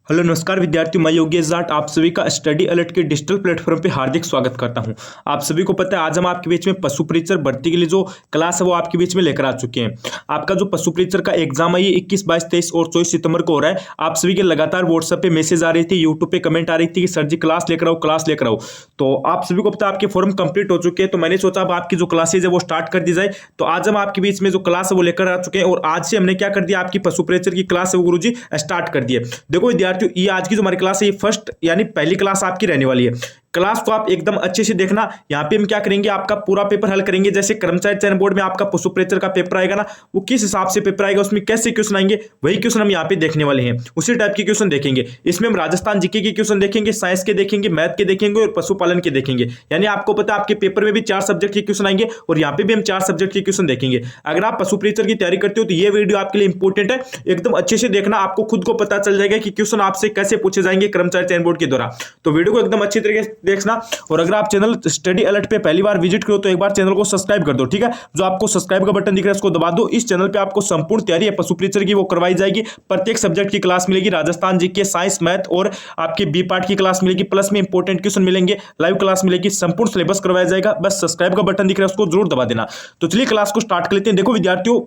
Hello नमस्कार विद्यार्थियों, मैं योगेश जाट आप सभी का स्टडी अलर्ट के डिजिटल प्लेटफॉर्म पे हार्दिक स्वागत करता हूं। आप सभी को पता है आज हम आपके बीच में पशु परीक्षक भर्ती के लिए जो क्लास है वो आपके बीच में लेकर आ चुके हैं। आपका जो पशु परीक्षक का एग्जाम है ये 21, 22, 23 और 24 सितंबर को हो रहा है। आप सभी के लगातार व्हाट्सएप पे मैसेज आ रही थी, यूट्यूब पे कमेंट आ रही थी कि सर जी क्लास लेकर आओ, क्लास लेकर आओ। तो आप सभी को पता है आपके फॉर्म कंप्लीट हो चुके हैं, तो मैंने सोचा अब आपकी जो क्लासेज है वो स्टार्ट कर दी जाए। तो आज हम आपके बीच में जो क्लास है वो लेकर आ चुके हैं और आज से हमने क्या कर दिया, आपकी पशु परीक्षक की क्लास है वो गुरुजी स्टार्ट कर दी है। देखो विद्यार्थियों, ये आज की जो क्लास है ये फर्स्ट यानी पहली क्लास आपकी रहने वाली है। क्लास को आप एकदम अच्छे से देखना। यहाँ पे हम क्या करेंगे, आपका पूरा पेपर हल करेंगे। जैसे कर्मचारी चयन बोर्ड में आपका पशु परीक्षक का पेपर आएगा ना, वो किस हिसाब से पेपर आएगा, उसमें कैसे क्वेश्चन आएंगे, वही क्वेश्चन हम यहाँ पे देखने वाले हैं। उसी टाइप के क्वेश्चन देखेंगे। इसमें हम राजस्थान जीके के क्वेश्चन देखेंगे, साइंस के देखेंगे, मैथ के देखेंगे और पशुपालन के देखेंगे। यानी आपको पता है आपके पेपर में भी 4 सब्जेक्ट के क्वेश्चन आएंगे और यहाँ पे भी हम 4 सब्जेक्ट के क्वेश्चन देखेंगे। अगर आप पशु परीक्षक की तैयारी करते हो तो ये वीडियो आपके लिए इंपॉर्टेंट है। एकदम अच्छे से देखना, आपको खुद को पता चल जाएगा कि क्वेश्चन आपसे कैसे पूछे जाएंगे कर्मचारी चयन बोर्ड के द्वारा। तो वीडियो को एकदम अच्छी तरीके से देखना। और अगर आप चैनल स्टडी अलर्ट पे पहली बार विजिट करो तो एक बार चैनल को सब्सक्राइब कर दो, ठीक है। जो आपको सब्सक्राइब का बटन दिख रहा है उसको दबा दो। इस चैनल पे आपको संपूर्ण तैयारी है पशु परीक्षक की वो करवाई जाएगी। प्रत्येक सब्जेक्ट की क्लास मिलेगी, राजस्थान जीके, साइंस, मैथ और आपके बी पार्ट की क्लास मिलेगी। प्लस में इंपॉर्टेंट क्वेश्चन मिलेंगे, लाइव क्लास मिलेगी, संपूर्ण सिलेबस करवाया जाएगा। बस सब्सक्राइब का बटन दिख रहा है उसको जरूर दबा देना। तो चलिए क्लास को स्टार्ट कर लेते हैं। देखो विद्यार्थियों,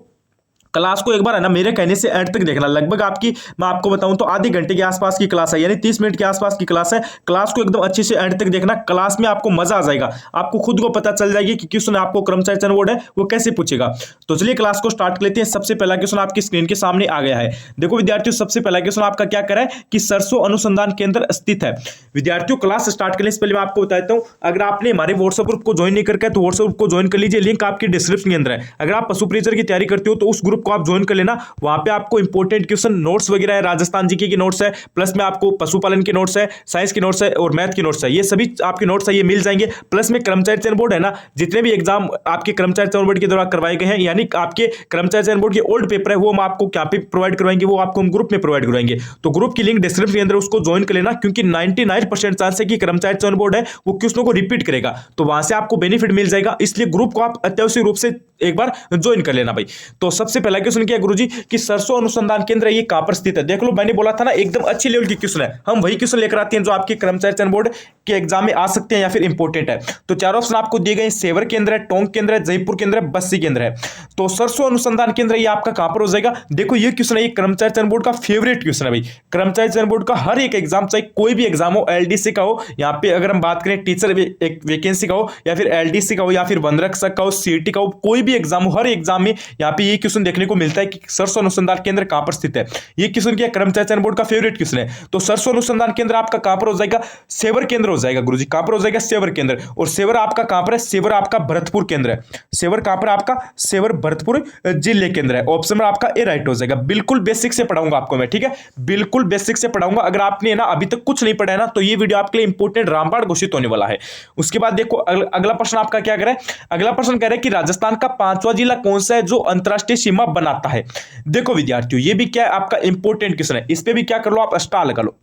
क्लास को एक बार है ना मेरे कहने से एंड तक देखना। लगभग आपकी मैं आपको बताऊं तो आधे घंटे के आसपास की क्लास है, यानी 30 मिनट के आसपास की क्लास है। क्लास को एकदम अच्छे से एंड तक देखना। क्लास में आपको मजा आ जाएगा, आपको खुद को पता चल जाएगी कि क्वेश्चन आपको कर्मचारी चयन बोर्ड है वो कैसे पूछेगा। तो चलिए क्लास को स्टार्ट कर लेते हैं। सबसे पहला क्वेश्चन आपकी स्क्रीन के सामने आ गया है। देखो विद्यार्थियों, सबसे पहला क्वेश्चन आपका क्या करा है कि सरसों अनुसंधान केंद्र स्थित है। विद्यार्थियों, क्लास स्टार्ट करने से पहले मैं आपको बताता हूं, अगर आपने हमारे व्हाट्सएप ग्रुप को ज्वाइन नहीं करके तो व्हाट्सएप ग्रुप को ज्वाइन कर लीजिए। लिंक आपके डिस्क्रिप्शन के अंदर है। अगर आप पशु परीक्षक की तैयारी करते हो तो उस ग्रुप को आप ज्वाइन कर लेना। वहां पे आपको इंपॉर्टेंट क्वेश्चन नोट्स वगैरह है, राजस्थान जीके की नोट्स है, प्लस में आपको पशुपालन की नोट्स है, साइंस की नोट्स है और मैथ की नोट्स है। ये सभी आपके नोट्स है, ये मिल जाएंगे। प्लस में कर्मचारी चयन बोर्ड है ना, जितने भी एग्जाम आपके कर्मचारी चयन बोर्ड के द्वारा करवाए गए हैं, यानी आपके कर्मचारी चयन बोर्ड के ओल्ड पेपर है, वो हम आपको क्या पे प्रोवाइड करवाएंगे, वो आपको हम ग्रुप में प्रोवाइड करवाएंगे। तो ग्रुप की लिंक डिस्क्रिप्शन के अंदर उसको ज्वाइन कर लेना, क्योंकि 99% चांस है कि कर्मचारी चयन बोर्ड है वो क्वेश्चनों को रिपीट करेगा, तो वहां से आपको बेनिफिट मिल जाएगा। इसलिए ग्रुप को आप अत्यावश्यक रूप से एक बार ज्वाइन कर लेना भाई। तो सबसे पहला क्वेश्चन क्या है गुरुजी कि सरसों अनुसंधान केंद्र ये कहां पर स्थित है। देख लो, मैंने बोला था ना एकदम अच्छी लेवल की क्वेश्चन है। हम वही क्वेश्चन लेकर आते हैं जो आपके कर्मचारी चयन बोर्ड के एग्जाम में आ सकते हैं या फिर इंपॉर्टेंट है। तो 4 ऑप्शन आपको दिए गए, सेवर केंद्र है, टोंक केंद्र है, जयपुर केंद्र है, बस्सी केंद्र है। तो सरसों अनुसंधान केंद्र ये आपका कहां पर हो जाएगा। देखो ये क्वेश्चन है, ये कर्मचारी चयन बोर्ड का फेवरेट क्वेश्चन है भाई। कर्मचारी चयन बोर्ड का हर एक एग्जाम, चाहे कोई भी एग्जाम हो, एलडीसी का हो, यहाँ पे अगर हम बात करें टीचर वैकेंसी का हो, या फिर एलडीसी का हो, या फिर वन रक्षक का हो, सीटी का हो, कोई भी एग्जाम हो, हर एग्जाम में यहाँ पे ये क्वेश्चन देखने को मिलता है कि सरसों अनुसंधान केंद्र कहां पर स्थित है। ये क्वेश्चन क्या कर्मचारी चयन बोर्ड का फेवरेट क्वेश्चन है। तो सरसों अनुसंधान केंद्र आपका कहां पर हो जाएगा, सेवर केंद्र हो जाएगा गुरुजी। कहां पर हो जाएगा, सेवर केंद्र। और सेवर आपका कहां पर है, सेवर आपका भरतपुर केंद्र है। सेवर कहां पर आपका, सेवर भरतपुर जिले केंद्र है। ऑप्शन आपका ए राइट हो जाएगा। बिल्कुल बेसिक से पढ़ाऊंगा आपको मैं, ठीक है, बिल्कुल बेसिक से पढ़ाऊंगा। अगर आपने ना अभी तक कुछ नहीं पढ़ा है ना, तो ये वीडियो आपके लिए इंपॉर्टेंट रामबाण घोषित होने वाला है। उसके बाद देखो अगला प्रश्न आपका क्या करे, अगला प्रश्न कह रहा है कि राजस्थान का 5वां जिला कौन सा है जो अंतरराष्ट्रीय सीमा बनाता है। देखो विद्यार्थियों, ये भी क्या है आपका इंपॉर्टेंट क्वेश्चन है। इस पे भी क्या कर लो, आप स्टार लगा लो।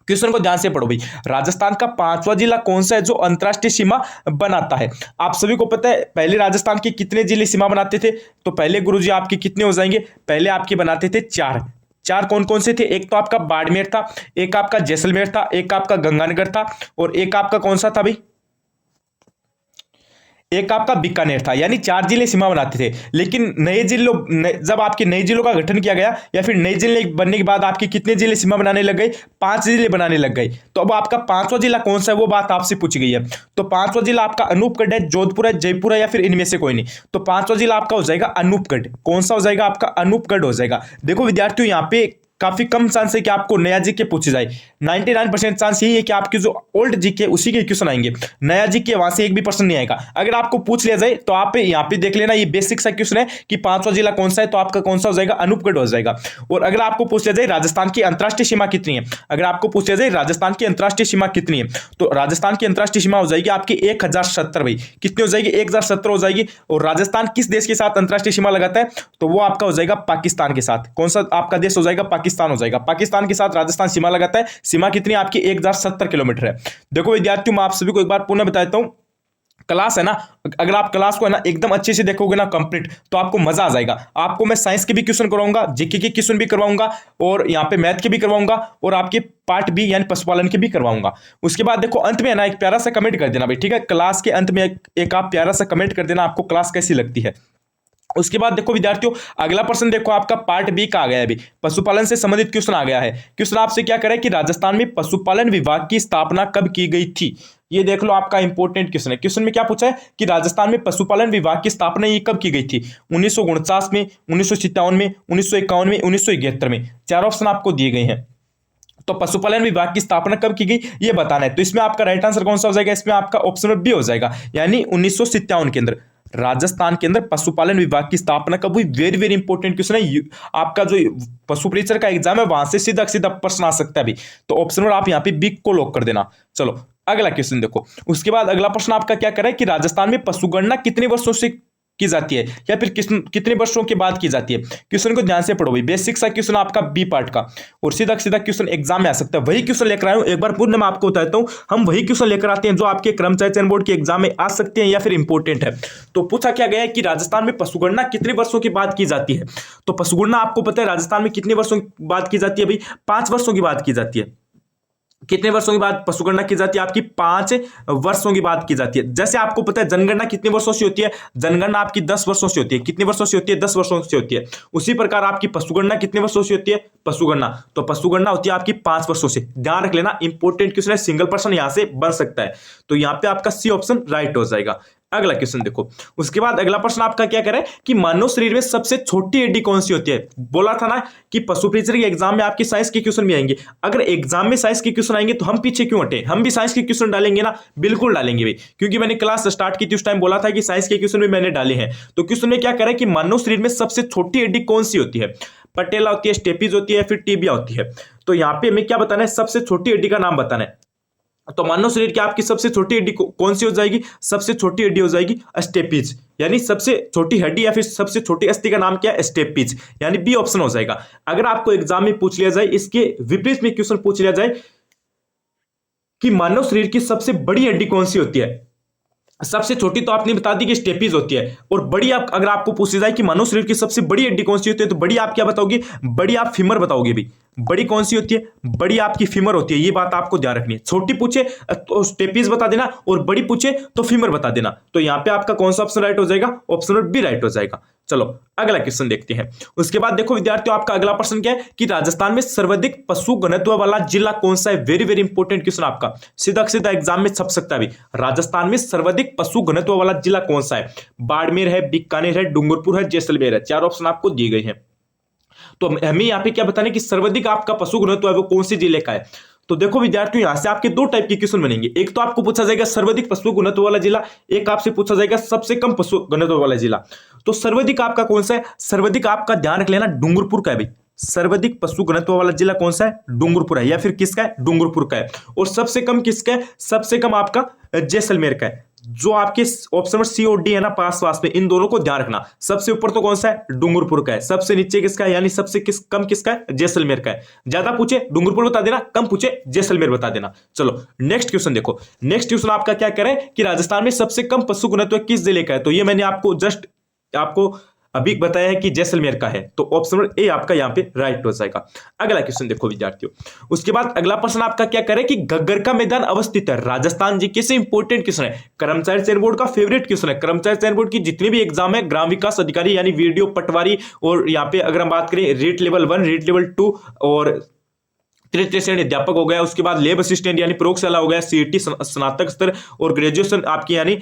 क्वेश्चन को ध्यान से पढ़ो भाई। राजस्थान का 5वां जिला कौन सा है जो अंतरराष्ट्रीय सीमा बनाता है। आप सभी को पता है पहले राजस्थान के कितने जिले सीमा बनाते थे। तो पहले गुरुजी आपके कितने हो जाएंगे, पहले आपके बनाते थे 4 कौन कौन से थे। एक तो आपका बाड़मेर था, एक आपका जैसलमेर था, एक आपका गंगानगर था और एक आपका कौन सा था भाई, एक आपका बीकानेर था। यानी 4 जिले सीमा बनाते थे। लेकिन नए जिलों जब आपके नए जिलों का गठन किया गया या फिर नए जिले बनने के बाद आपके कितने जिले सीमा बनाने लग गए, 5 जिले बनाने लग गए। तो अब आपका 5वां जिला कौन सा है वो बात आपसे पूछी गई है। तो 5वां जिला आपका अनूपगढ़ है, जोधपुर है, जयपुर है या फिर इनमें से कोई नहीं। तो 5वां जिला आपका हो जाएगा अनूपगढ़। कौन सा हो जाएगा आपका, अनूपगढ़ हो जाएगा। देखो विद्यार्थियों, यहाँ पे काफी कम चांस है कि आपको नया जीके पूछे जाए। 99% चांस यही है कि आपके जो ओल्ड जीके उसी के क्वेश्चन आएंगे। नया जीके वहां से एक भी प्रश्न नहीं आएगा। अगर आपको पूछ लिया जाए तो आप यहाँ पे देख लेना, ये बेसिक सा क्वेश्चन है कि 5वां जिला कौन सा है, तो आपका कौन सा हो जाएगा, अनूपगढ़ हो जाएगा। और अगर आपको पूछ लिया जाए राजस्थान की अंतरराष्ट्रीय सीमा कितनी है, अगर आपको पूछ लिया जाए राजस्थान की अंतरराष्ट्रीय सीमा कितनी है, तो राजस्थान की अंतरराष्ट्रीय सीमा हो जाएगी आपकी 1070 भाई। कितनी हो जाएगी, 1070 हो जाएगी। और राजस्थान किस देश के साथ अंतरराष्ट्रीय सीमा लगाता है, तो वो आपका हो जाएगा पाकिस्तान के साथ। कौन सा आपका देश हो जाएगा, पाकिस्तान हो जाएगा। पाकिस्तान के साथ राजस्थान सीमा लगाता है। सीमा कितनी आपकी 1070 किलोमीटर है। देखो विद्यार्थियों, मैं आप सभी को एक बार पुनः बताता हूं क्लास है ना, अगर आप क्लास को है ना एकदम अच्छे से देखोगे ना कंप्लीट, तो आपको मजा आ जाएगा। आपको मैं साइंस के भी क्वेश्चन करवाऊंगा, जीके के क्वेश्चन भी करवाऊंगा, और यहाँ पे मैथ के भी करवाऊंगा, और आपके पार्ट बी यानी पशुपालन के भी करवाऊंगा। उसके बाद देखो अंत में है ना एक प्यारा सा कमेंट कर देना भाई, ठीक है। क्लास के अंत में एक आप प्यारा सा कमेंट कर देना, आपको क्लास कैसी लगती है। उसके बाद देखो विद्यार्थियों, अगला प्रश्न देखो आपका पार्ट बी का आ गया है। अभी पशुपालन से संबंधित क्वेश्चन आ गया है। क्वेश्चन आपसे क्या करे कि राजस्थान में पशुपालन विभाग की स्थापना कब की गई थी। ये देख लो, आपका इंपॉर्टेंट क्वेश्चन है। क्वेश्चन में क्या पूछा है कि राजस्थान में पशुपालन विभाग की स्थापना ये कब की गई थी। 1949 में, 1957 में, 1951 में, 1971 में। चार ऑप्शन आपको दिए गए हैं। तो पशुपालन विभाग की स्थापना कब की गई ये बताना है। तो इसमें आपका राइट आंसर कौन सा हो जाएगा, इसमें आपका ऑप्शन बी हो जाएगा, यानी 1957 के अंदर राजस्थान के अंदर पशुपालन विभाग की स्थापना कब हुई। वेरी वेरी इंपॉर्टेंट क्वेश्चन है। आपका जो पशु परीक्षण का एग्जाम है वहां से सीधा सीधा प्रश्न आ सकता है अभी। तो ऑप्शन नंबर आप यहाँ पे बी को लॉक कर देना। चलो अगला क्वेश्चन देखो। उसके बाद अगला प्रश्न आपका क्या करे कि राजस्थान में पशुगणना कितने वर्षों से की जाती है, या फिर कितने वर्षों के बाद की जाती है। क्वेश्चन को ध्यान से पढ़ो भाई, बेसिक सा क्वेश्चन आपका बी पार्ट का, और सीधा सीधा क्वेश्चन एग्जाम में आ सकता है। वही क्वेश्चन लेकर आया हूं, एक बार पूर्ण मैं आपको बताता हूं, हम वही क्वेश्चन लेकर आते हैं जो आपके कर्मचारी चयन बोर्ड के एग्जाम में आ सकते हैं या फिर इंपॉर्टेंट है। तो पूछा क्या गया है कि राजस्थान में पशुगणना कितने वर्षों के बाद की जाती है। तो पशुगणना आपको पता है राजस्थान में कितने वर्षों के बाद की जाती है भाई, 5 वर्षों की बाद की जाती है। कितने वर्षों के बाद पशुगणना की जाती है, आपकी 5 वर्षों की बात की जाती है। जैसे आपको पता है जनगणना कितने वर्षों से होती है, जनगणना आपकी 10 वर्षों से होती है। कितने वर्षों से होती है, 10 वर्षों से होती है। उसी प्रकार आपकी पशुगणना कितने वर्षों से होती है, पशुगणना तो पशुगणना होती है आपकी 5 वर्षों से। ध्यान रख लेना, इंपॉर्टेंट क्वेश्चन है, सिंगल पर्सन यहां से बन सकता है। तो यहां पे आपका सी ऑप्शन राइट हो जाएगा। अगला क्वेश्चन देखो। उसके बाद अगला प्रश्न आपका क्या करे कि मानव शरीर में सबसे छोटी हड्डी कौन सी होती है। बोला था ना कि पशु परीक्षण के एग्जाम में आपकी साइंस के क्वेश्चन भी आएंगे। अगर एग्जाम में साइंस के क्वेश्चन आएंगे तो हम पीछे क्यों हटे, हम भी साइंस के क्वेश्चन डालेंगे ना, बिल्कुल डालेंगे भाई, क्योंकि मैंने क्लास स्टार्ट की थी उस टाइम बोला था कि साइंस के क्वेश्चन भी मैंने डाले हैं। तो क्वेश्चन में क्या करे कि मानव शरीर में सबसे छोटी हड्डी कौन सी होती है। पटेला होती है, स्टेपीज होती है, फिर टीबिया होती है। तो यहाँ पे हमें क्या बताना है, सबसे छोटी हड्डी का नाम बताना है। तो मानव शरीर की आपकी सबसे छोटी हड्डी कौन सी हो जाएगी, सबसे छोटी हड्डी हो जाएगी स्टेपीज, यानी सबसे छोटी हड्डी या फिर सबसे छोटी अस्थि का नाम क्या है, स्टेपीज, यानी बी ऑप्शन हो जाएगा। अगर आपको एग्जाम में पूछ लिया जाए, इसके विपरीत में क्वेश्चन पूछ लिया जाए कि मानव शरीर की सबसे बड़ी हड्डी कौन सी होती है, सबसे छोटी तो आपने बता दी कि स्टेपीज होती है, और बड़ी आप अगर आपको पूछ जाए कि मानव शरीर की सबसे बड़ी हड्डी कौन सी होती है, तो बड़ी आप क्या बताओगे, बड़ी आप फीमर बताओगे भी। बड़ी कौन सी होती है, बड़ी आपकी फीमर होती है, ये बात आपको ध्यान रखनी है। छोटी पूछे तो स्टेपीज बता देना, और बड़ी पूछे तो फीमर बता देना। तो यहां पे आपका कौन सा ऑप्शन राइट हो जाएगा, ऑप्शन नंबर बी राइट हो जाएगा। चलो अगला क्वेश्चन देखते हैं। उसके बाद देखो विद्यार्थियों, आपका अगला प्रश्न क्या है कि राजस्थान में सर्वाधिक पशु घनत्व वाला जिला कौन सा है। वेरी वेरी इंपॉर्टेंट क्वेश्चन, आपका सीधा सीधा एग्जाम में छप सकता है। राजस्थान में सर्वाधिक पशु घनत्व वाला जिला कौन सा है। बाड़मेर है, बीकानेर है, डूंगरपुर है, जैसलमेर है। चार ऑप्शन आपको दिए गए हैं। तो हमें यहाँ पे क्या बताना है कि सर्वाधिक आपका पशु घनत्व है वो कौन से जिले का है। तो देखो विद्यार्थियों, यहां से आपके दो टाइप के क्वेश्चन बनेंगे। एक तो आपको पूछा जाएगा सर्वाधिक पशु घनत्व वाला जिला, एक आपसे पूछा जाएगा सबसे कम पशु घनत्व वाला जिला। तो सर्वाधिक आपका कौन सा है, सर्वाधिक आपका ध्यान रख लेना डूंगरपुर का है भाई। सर्वाधिक पशु घनत्व वाला जिला कौन सा है, डूंगरपुर है, या फिर किसका है, डूंगरपुर का है। और सबसे कम किसका है, सबसे कम आपका जैसलमेर का है। जो आपके ऑप्शन नंबर सी और डी है ना पास पास में, इन दोनों को ध्यान रखना। सबसे ऊपर तो कौन सा है, डूंगरपुर का है। सबसे नीचे किसका है, यानी सबसे कम किसका है, जैसलमेर का है। ज्यादा पूछे डूंगरपुर बता देना, कम पूछे जैसलमेर बता देना। चलो नेक्स्ट क्वेश्चन देखो। नेक्स्ट क्वेश्चन आपका क्या करें कि राजस्थान में सबसे कम पशु घनत्व किस जिले का है। तो ये मैंने आपको जस्ट आपको अभी बताया है कि जैसलमेर का है। तो ऑप्शन नंबर ए आपका यहां पे राइट हो जाएगा। अगला क्वेश्चन देखो विद्यार्थियों। उसके बाद अगला प्रश्न आपका क्या करे कि घग्गर का मैदान अवस्थित है राजस्थान जीके से। इंपॉर्टेंट क्वेश्चन है, कर्मचारी चयन बोर्ड का फेवरेट क्वेश्चन है। कर्मचारी चयन बोर्ड की जितने भी एग्जाम है, ग्राम विकास अधिकारी यानी वीडियो पटवारी, और यहाँ पे अगर हम बात करें रेट लेवल 1, रेट लेवल 2 और तृतीय श्रेणी अध्यापक हो गया। उसके बाद लेब असिस्टेंट यानी प्रयोगशाला हो गया, सीईटी स्नातक स्तर और ग्रेजुएशन आपकी यानी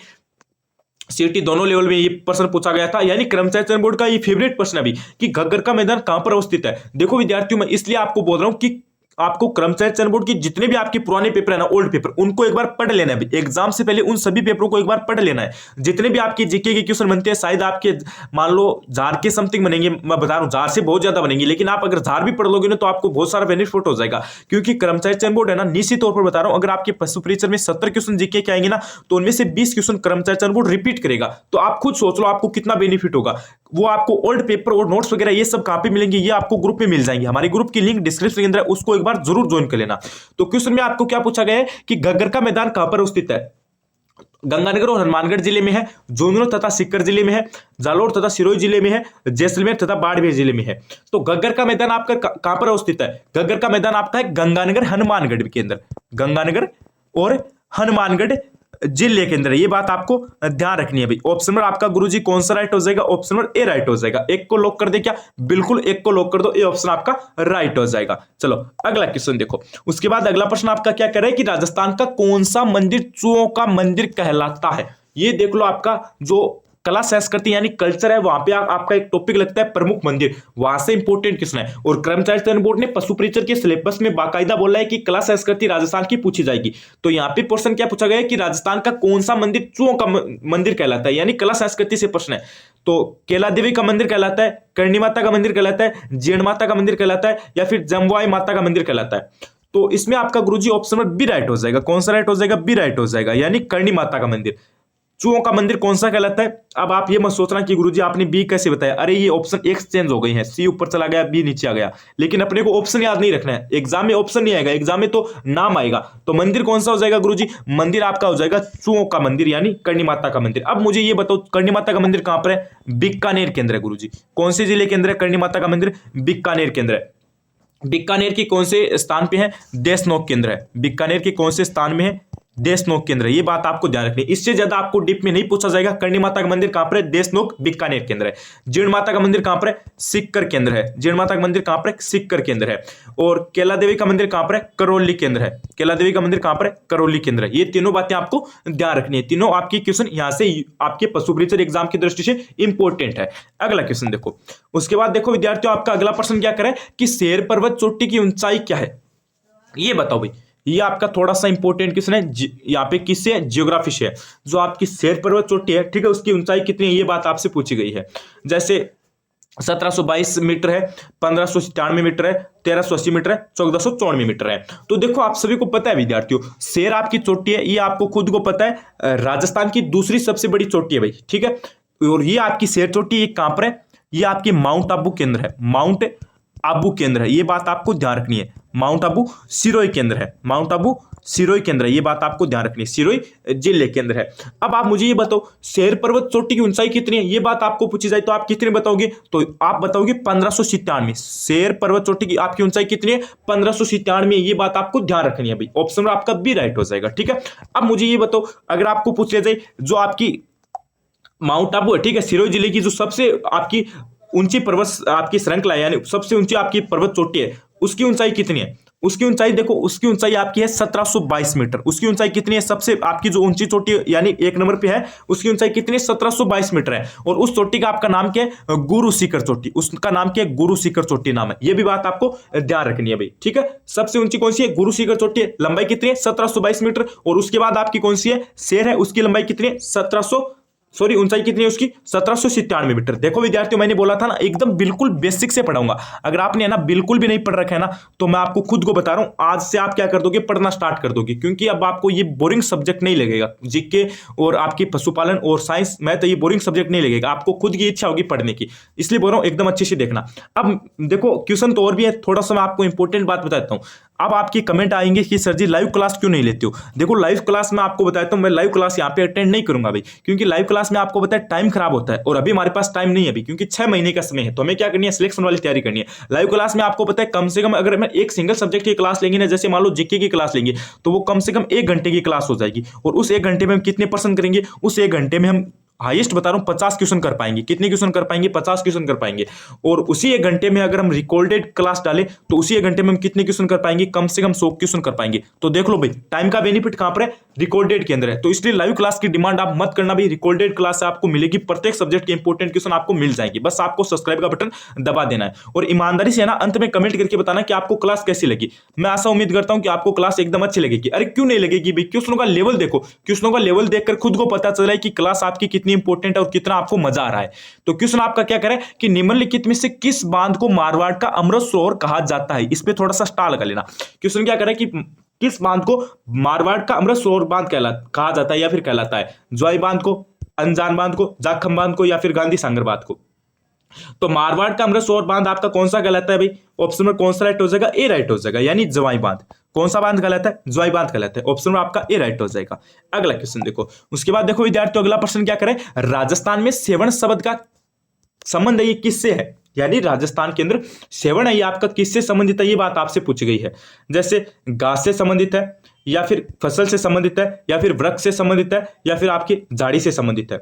सीईटी दोनों लेवल में ये प्रश्न पूछा गया था। यानी कर्मचारी चयन बोर्ड का ये फेवरेट प्रश्न है अभी कि घग्गर का मैदान कहां पर अवस्थित है। देखो विद्यार्थियों, मैं इसलिए आपको बोल रहा हूं कि आपको कर्मचारी चयन बोर्ड की जितने भी आपके पुराने पेपर है ना, ओल्ड पेपर, उनको एक बार पढ़ लेना है। एग्जाम से पहले उन सभी पेपरों को एक बार पढ़ लेना है। जितने भी आपके जीके के क्वेश्चन बनते हैं, शायद आपके मान लो 1000 के समथिंग बनेंगे, मैं बता रहा हूं 1000 से बहुत ज्यादा बनेंगे, लेकिन आप अगर 1000 भी पढ़ लोगे ना तो आपको बहुत सारा बेनिफिट हो जाएगा। क्योंकि कर्मचारी चयन बोर्ड है ना, निश्चित तौर पर बता रहा हूं, अगर आपके पशु परीक्षण में 70 क्वेश्चन जीके के आएंगे ना, तो उनमें से 20 क्वेश्चन कर्मचारी चयन बोर्ड रिपीट करेगा। तो आप खुद सोच लो आपको कितना बेनिफिट होगा। वो आपको ओल्ड पेपर और नोट्स वगैरह ये सब कहां पे मिलेंगे, ये आपको ग्रुप में मिल जाएंगे। हमारे ग्रुप की लिंक डिस्क्रिप्शन के अंदर है, उसको एक बार जरूर ज्वाइन कर लेना। तो क्वेश्चन में आपको क्या पूछा गया है कि घग्गर का मैदान कहां पर स्थित है। गंगानगर और हनुमानगढ़ जिले में है, झुंझुनू तथा सीकर जिले में है, जालोर तथा सिरोही जिले में है, जैसलमेर तथा बाड़मेर जिले में है। तो गग्गर का मैदान आपका कहां पर अवस्थित है? गग्गर का मैदान आपका है गंगानगर हनुमानगढ़ के अंदर, गंगानगर और हनुमानगढ़ जिले के अंदर। ये बात आपको ध्यान रखनी है भाई। ऑप्शन नंबर आपका गुरुजी कौन सा राइट हो जाएगा? ऑप्शन नंबर ए राइट हो जाएगा। एक को लॉक कर दे क्या? बिल्कुल एक को लॉक कर दो, ये ऑप्शन आपका राइट हो जाएगा। चलो अगला क्वेश्चन देखो। उसके बाद अगला प्रश्न आपका क्या कह रहा है कि राजस्थान का कौन सा मंदिर चूहों का मंदिर कहलाता है? ये देख लो, आपका जो कला संस्कृति यानी कल्चर है, वहां पे आपका एक टॉपिक लगता है प्रमुख मंदिर, वहां से इंपॉर्टेंट क्वेश्चन है। और कर्मचारी चयन बोर्ड ने पशु परिचर के सिलेबस में बाकायदा बोला है कि कला संस्कृति राजस्थान की पूछी जाएगी। तो यहाँ पे क्वेश्चन क्या पूछा गया है कि राजस्थान का कौन सा मंदिर चूहों का मंदिर कहलाता है, यानी कला संस्कृति से प्रश्न है। तो केला देवी का मंदिर कहलाता है, करणी माता का मंदिर कहलाता है, जीण माता का मंदिर कहलाता है, या फिर जमवाई माता का मंदिर कहलाता है? तो इसमें आपका गुरुजी ऑप्शन नंबर बी राइट हो जाएगा। कौन सा राइट हो जाएगा? बी राइट हो जाएगा, यानी करणी माता का मंदिर। चूहों का मंदिर कौन सा कहलाता है? अब आप ये मत सोचना कि गुरुजी आपने बी कैसे बताया, अरे ये ऑप्शन एक्सचेंज हो गई है, सी ऊपर चला गया, बी नीचे आ गया। लेकिन अपने को ऑप्शन याद नहीं रखना है, एग्जाम में ऑप्शन नहीं आएगा, एग्जाम में तो नाम आएगा। तो मंदिर कौन सा हो जाएगा गुरुजी? मंदिर आपका हो जाएगा चूहों का मंदिर, यानी करणी माता का मंदिर। अब मुझे ये बताओ, करणी माता का मंदिर कहां पर है? बीकानेर के अंदर है गुरुजी। कौन से जिले के अंदर है करणी माता का मंदिर? बीकानेर के अंदर है। बीकानेर के कौन से स्थान पे है? देशनोक के अंदर है। बीकानेर के कौन से स्थान में है? देशनोक केंद्र। ये बात आपको ध्यान रखनी है, इससे ज्यादा आपको डीप में नहीं पूछा जाएगा। करणी माता का मंदिर कहां पर है? देशनोक बीकानेर केंद्र है। जीण माता का मंदिर कहां पर है? सीकर केंद्र है। जीण माता का मंदिर कहां पर है? सीकर केंद्र है। और केला देवी का मंदिर कहां पर है? करौली केंद्र है। केला देवी का मंदिर कहां पर है? करौली केंद्र है। ये तीनों बातें आपको ध्यान रखनी है, तीनों आपकी क्वेश्चन यहां से आपके पशु परिचर एग्जाम की दृष्टि से इंपॉर्टेंट है। अगला क्वेश्चन देखो। उसके बाद देखो विद्यार्थियों, आपका अगला प्रश्न क्या करे कि शेर पर्वत चोटी की ऊंचाई क्या है? ये बताओ भाई। ये आपका थोड़ा सा इंपॉर्टेंट क्वेश्चन है, यहाँ पे किससे है? ज्योग्राफी से है। जो आपकी शेर पर्वत चोटी है, ठीक है, उसकी ऊंचाई कितनी है? ये बात आपसे पूछी गई है। जैसे 1722 मीटर है, 1597 मीटर है, 1380 मीटर है, 1494 मीटर है। तो देखो आप सभी को पता है विद्यार्थियों, शेर आपकी चोटी है, ये आपको खुद को पता है, राजस्थान की दूसरी सबसे बड़ी चोटी है भाई, ठीक है। और ये आपकी शेर चोटी, ये कहां पर है? ये आपकी माउंट आबू केंद्र है, माउंट आबू केंद्र है। ये बात आपको ध्यान रखनी है। माउंट आबू सिरोही केंद्र है, माउंट आबू सिरोही केंद्र है। ये बात आपको ध्यान रखनी है, सिरोही जिले केंद्र है। अब आप मुझे ये बताओ, शेर पर्वत चोटी की ऊंचाई कितनी है? ये बात आपको पूछी जाए तो आप कितने बताओगे? तो आप बताओगे 1597। शेर पर्वत चोटी की आपकी ऊंचाई कितनी है? 1597। ये बात आपको ध्यान रखनी है भाई। ऑप्शन आपका बी राइट हो जाएगा, ठीक है। अब मुझे ये बताओ, अगर आपको पूछ लिया जाए जो आपकी माउंट आबू है, ठीक है, सिरोही जिले की जो सबसे आपकी ऊंची पर्वत आपकी श्रृंखला है, यानी सबसे ऊंची आपकी पर्वत चोटी है, उसकी ऊंचाई कितनी है? उसकी ऊंचाई देखो, उसकी ऊंचाई आपकी है 1722 मीटर। उसकी ऊंचाई कितनी है? सबसे आपकी जो ऊंची चोटी यानी एक नंबर पे है, उसकी ऊंचाई कितनी है? 1722 मीटर है। और उस चोटी का आपका नाम क्या है? गुरु शिखर चोटी। उसका नाम क्या है? गुरु शिखर चोटी नाम है। यह भी बात आपको ध्यान रखनी है भाई, ठीक है। सबसे ऊंची कौन सी है? गुरु शिखर चोटी है। लंबाई कितनी है? 1722 मीटर। और उसके बाद आपकी कौन सी है? शेर है, उसकी लंबाई कितनी है? ऊंचाई कितनी है उसकी? 1797 मीटर। देखो विद्यार्थियों, मैंने बोला था ना, एकदम बिल्कुल बेसिक से पढ़ाऊंगा। अगर आपने है ना बिल्कुल भी नहीं पढ़ रखा है ना, तो मैं आपको खुद को बता रहा हूं, आज से आप क्या कर दोगे? पढ़ना स्टार्ट कर दोगे, क्योंकि अब आपको ये बोरिंग सब्जेक्ट नहीं लगेगा। जीके और आपकी पशुपालन और साइंस में तो ये बोरिंग सब्जेक्ट नहीं लगेगा, आपको खुद की इच्छा होगी पढ़ने की। इसलिए बोल रहा हूं एकदम अच्छे से देखना। अब देखो क्वेश्चन तो और भी है, थोड़ा सा मैं आपको इंपॉर्टेंट बात बताता हूं। अब आपकी कमेंट आएंगे कि सर जी लाइव क्लास क्यों नहीं लेते हो? देखो लाइव क्लास में आपको बताता हूं, मैं लाइव क्लास यहाँ पे अटेंड नहीं करूंगा भाई, क्योंकि लाइव क्लास में आपको बताया टाइम खराब होता है, और अभी हमारे पास टाइम नहीं है अभी, क्योंकि 6 महीने का समय है। तो हमें क्या करनी है? सिलेक्शन वाली तैयारी करनी है। लाइव क्लास में आपको पता है कम से कम अगर मैं एक सिंगल सब्जेक्ट की क्लास लेंगे ना, जैसे मान लो जीके की क्लास लेंगे, तो वो कम से कम 1 घंटे की क्लास हो जाएगी। और उस 1 घंटे में हम कितने पर्सन करेंगे? उस 1 घंटे में हम हाईएस्ट बता रहा हूं 50 क्वेश्चन कर पाएंगे। कितने क्वेश्चन कर पाएंगे? 50 क्वेश्चन कर पाएंगे। और उसी 1 घंटे में अगर हम रिकॉर्डेड क्लास डालें, तो उसी 1 घंटे में हम कितने क्वेश्चन कर पाएंगे? कम से कम 100 क्वेश्चन कर पाएंगे। तो देख लो भाई, टाइम का बेनिफिट कहां पर है? रिकॉर्डेड के अंदर है। तो इसलिए लाइव क्लास की डिमांड आप मत करना भाई, रिकॉर्डेड क्लास से आपको मिलेगी, प्रत्येक सब्जेक्ट के इंपॉर्टेंट क्वेश्चन आपको मिल जाएंगे। बस आपको सब्सक्राइब का बटन दबा देना है, और ईमानदारी से ना अंत में कमेंट करके बताना कि आपको क्लास कैसी लगी। मैं आशा उम्मीद करता हूं कि आपको क्लास एकदम अच्छी लगेगी। अरे क्यों नहीं लगेगी भाई? क्वेश्चनों का लेवल देखो, क्वेश्चनों का लेवल देखकर खुद को पता चल रहा है कि क्लास आपकी कितनी इंपॉर्टेंट है और कितना आपको मजा आ रहा है। तो क्वेश्चन आपका क्या करे कि निम्नलिखित में से किस बांध को मारवाड़ का अमृत सरोवर कहा जाता है? इस पे थोड़ा सा स्टार लगा लेना। क्वेश्चन क्या करे कि किस बांध को मारवाड़ का अमृत सरोवर बांध कहा जाता है या फिर कहलाता है? ज्वाई बांध को, अनजान बांध को, जाखम बांध को, या फिर गांधी सागर बांध को? तो मारवाड़ का अमृत सरोवर बांध आपका कौन सा कहलाता है भाई? ऑप्शन में कौन सा राइट हो जाएगा? ए राइट हो जाएगा, यानी जवाई बांध। कौन सा बांध कहलाता है? ज्वाई बांध कहलाता है। ऑप्शन में आपका ए राइट हो जाएगा। अगला क्वेश्चन देखो, उसके बाद देखो विद्यार्थियों अगला प्रश्न क्या करें, राजस्थान में सेवण शब्द का संबंध ये किससे है? यानी राजस्थान के अंदर सेवण है ये आपका किससे संबंधित है, ये बात आपसे पूछी गई है। जैसे घास से संबंधित है, या फिर फसल से संबंधित है, या फिर वृक्ष से संबंधित है, या फिर आपकी झाड़ी से संबंधित है।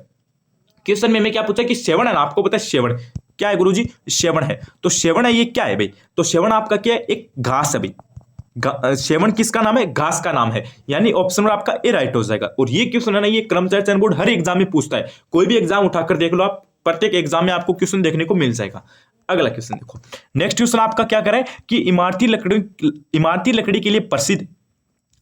क्वेश्चन में क्या पूछा कि सेवण है ना, आपको पता है सेवण क्या है गुरुजी? सेवण है। तो सेवण है ये क्या है भाई? तो सेवण आपका क्या है? एक घास है भाई। सेवण किसका नाम है? घास का नाम है। यानी ऑप्शन में आपका ए राइट हो जाएगा। और ये क्वेश्चन है ना, ये कर्मचारी चयन बोर्ड हर एग्जाम में पूछता है। कोई भी एग्जाम उठाकर देख लो आप, प्रत्येक एग्जाम में आपको क्वेश्चन देखने को मिल जाएगा। अगला क्वेश्चन देखो, नेक्स्ट क्वेश्चन आपका क्या करे कि इमारती लकड़ी के लिए प्रसिद्ध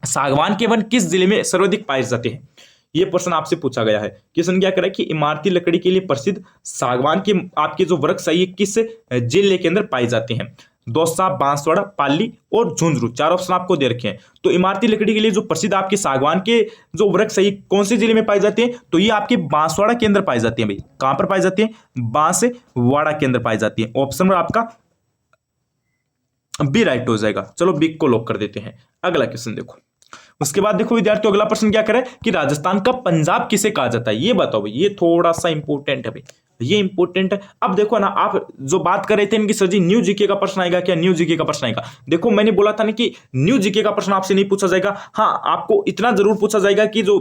सागवान के वन जिले जिले में सर्वाधिक पाए जाते हैं? ये प्रश्न आपसे पूछा गया है। क्वेश्चन क्या करे कि इमारती लकड़ी के लिए प्रसिद्ध सागवान के आपके जो वृक्ष है ये किस जिले के अंदर पाए जाते हैं? दौसा, बांसवाड़ा, पाली और झुंझुनू, चार ऑप्शन आपको दे रखे हैं। तो इमारती लकड़ी के लिए जो प्रसिद्ध आपके सागवान के जो वृक्ष है ये कौन से जिले में पाए जाते हैं? तो ये आपके बांसवाड़ा के अंदर पाए जाते हैं भाई। कहां पर पाए जाते हैं? बांसवाड़ा के अंदर पाए जाती है। ऑप्शन में आपका बी राइट हो जाएगा। चलो बी को लॉक कर देते हैं। अगला क्वेश्चन देखो, उसके बाद देखो विद्यार्थियों अगला प्रश्न क्या करे कि राजस्थान का पंजाब किसे कहा जाता है? ये बताओ भाई, ये थोड़ा सा इंपॉर्टेंट है भाई, ये इंपॉर्टेंट है। अब देखो ना, आप जो बात कर रहे थे इनकी सर जी न्यू जीके का प्रश्न आएगा क्या? न्यू जीके का प्रश्न आएगा। देखो मैंने बोला था ना कि न्यू जीके का प्रश्न आपसे नहीं पूछा जाएगा। हाँ, आपको इतना जरूर पूछा जाएगा कि जो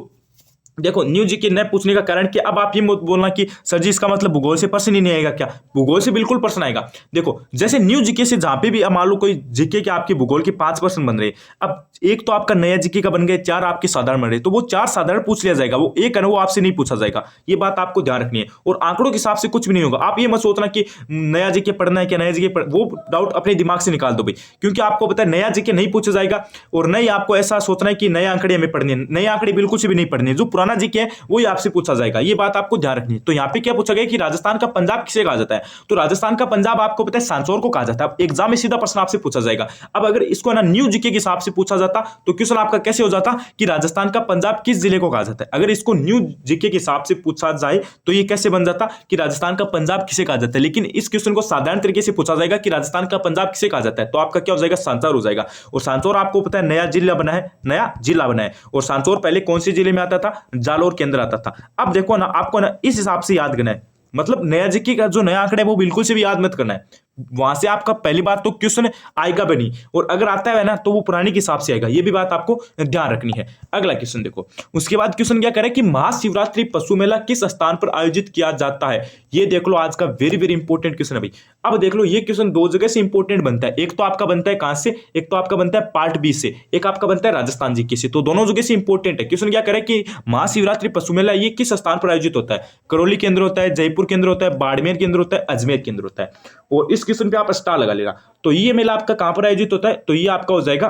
देखो न्यू जीके न पूछने का कारण कि अब आप ये मत बोलना कि सर जी इसका मतलब भूगोल से प्रश्न ही नहीं आएगा क्या? भूगोल से बिल्कुल प्रश्न आएगा। देखो जैसे न्यू जीके से जहां पे भी मान लो कोई जीके के आपके भूगोल के 5 प्रश्न बन रहे, अब एक तो आपका नया जीके का बन गए, 4 आपके साधारण बन रहे, तो वो 4 साधारण पूछ लिया जाएगा, वो एक है ना वो आपसे नहीं पूछा जाएगा। ये बात आपको ध्यान रखनी है। और आंकड़ों के हिसाब से कुछ भी नहीं होगा। आप ये मत सोचना कि नया जीके पढ़ना है क्या, नया जीके वो डाउट अपने दिमाग से निकाल दो भाई, क्योंकि आपको पता है नया जीके नहीं पूछा जाएगा। और नहीं आपको ऐसा सोचना है कि नए आंकड़े हमें पढ़ने, नए आंकड़े बिल्कुल से भी नहीं पढ़ने, जो पुराना जीके है वो आपसे पूछा जाएगा। ये बात आपको ध्यान रखनी है। तो यहाँ पे क्या पूछा गया कि राजस्थान का पंजाब किसे कहा जाता है? तो राजस्थान का पंजाब आपको पता है सांचौर को कहा जाता है। अब एग्जाम में सीधा प्रश्न आपसे पूछा जाएगा। अब अगर इसको ना न्यू जीके के हिसाब से पूछा जाता तो क्वेश्चन आपका कैसे हो जाता कि राजस्थान का पंजाब किस जिले को कहा जाता है? अगर इसको न्यू जीके के हिसाब से पूछा जाए तो ये कैसे बन जाता कि राजस्थान का पंजाब किसे कहा जाता है। लेकिन इस क्वेश्चन को साधारण तरीके से पूछा जाएगा कि राजस्थान का पंजाब किसे कहा जाता है, तो आपका क्या हो जाएगा? सांचौर हो जाएगा। और सांचौर आपको पता है नया जिला बना है, नया जिला बना है। और सांचौर पहले कौन से जिले में आता था? जालोर के अंदर आता था। अब देखो ना, आपको ना इस हिसाब से याद करना है। मतलब नया जीके का जो नया आंकड़ा है वो बिल्कुल से भी याद मत करना है। वहां से आपका पहली बात तो क्वेश्चन आएगा भी नहीं, और अगर आता है ना तो वो पुराने के हिसाब से आएगा। ये भी बात आपको ध्यान रखनी है। अगला क्वेश्चन देखो, उसके बाद क्वेश्चन क्या करे कि महाशिवरात्रि पशु मेला किस स्थान पर आयोजित किया जाता है? ये देख लो आज का वेरी वेरी इंपॉर्टेंट क्वेश्चन है भाई। अब देख लो ये क्वेश्चन दो जगह से इंपॉर्टेंट बनता है। एक तो आपका बनता है कहां से? एक तो आपका बनता है पार्ट बी से, एक आपका बनता है राजस्थान जीके से। तो दोनों जगह से इंपॉर्टेंट है। क्वेश्चन क्या करे कि महाशिवरात्रि पशु मेला ये किस स्थान पर आयोजित होता है? करौली के अंदर होता है, जयपुर के अंदर होता है, बाड़मेर के अंदर होता है, अजमेर के अंदर होता है। और इस क्वेश्चन पे आप स्टार लगा लेगा। तो ये मेला आपका कहां पर आयोजित होता है? तो ये आपका हो जाएगा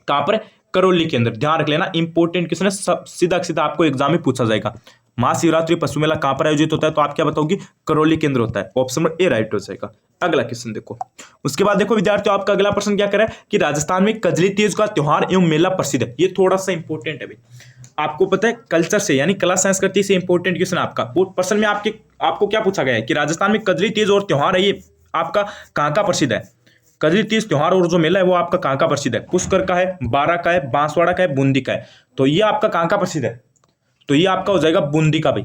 कहां पर? करौली के अंदर। ध्यान रख लेना, इंपॉर्टेंट क्वेश्चन है, सब सीधा सीधा आपको एग्जाम में पूछा जाएगा। महाशिवरात्रि पशु मेला कहां पर आयोजित होता है? तो आप क्या बताओगे? करौली के अंदर होता है। ऑप्शन नंबर ए राइट हो जाएगा। अगला क्वेश्चन देखो, उसके बाद देखो विद्यार्थियों आपका अगला प्रश्न क्या करे कि राजस्थान में कजली तीज का त्योहार एवं मेला प्रसिद्ध है। ये थोड़ा सा इंपॉर्टेंट है भाई, आपको पता है कल्चर से यानी कला संस्कृति से इंपॉर्टेंट क्वेश्चन आपका। वो प्रश्न में आपको क्या पूछा गया है कि राजस्थान में कजली तीज और त्योहार है ये आपका कहां का प्रसिद्ध है? कजली तीज त्योहार और जो मेला है वो आपका कहां का प्रसिद्ध है? पुष्कर का है, बारा का है, बांसवाड़ा का है, बूंदी का है। तो ये आपका कहां का प्रसिद्ध है? तो ये आपका हो जाएगा बूंदी का भाई।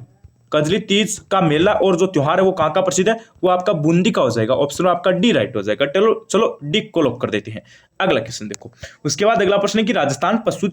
कजली तीज का मेला और जो त्योहार है वो कहां का प्रसिद्ध है? वो आपका बूंदी का हो जाएगा। ऑप्शन आपका डी राइट हो जाएगा। चलो डी को लॉक कर देते हैं। अगला क्वेश्चन देखो, उसके बाद अगला प्रश्न है कि राजस्थान पशु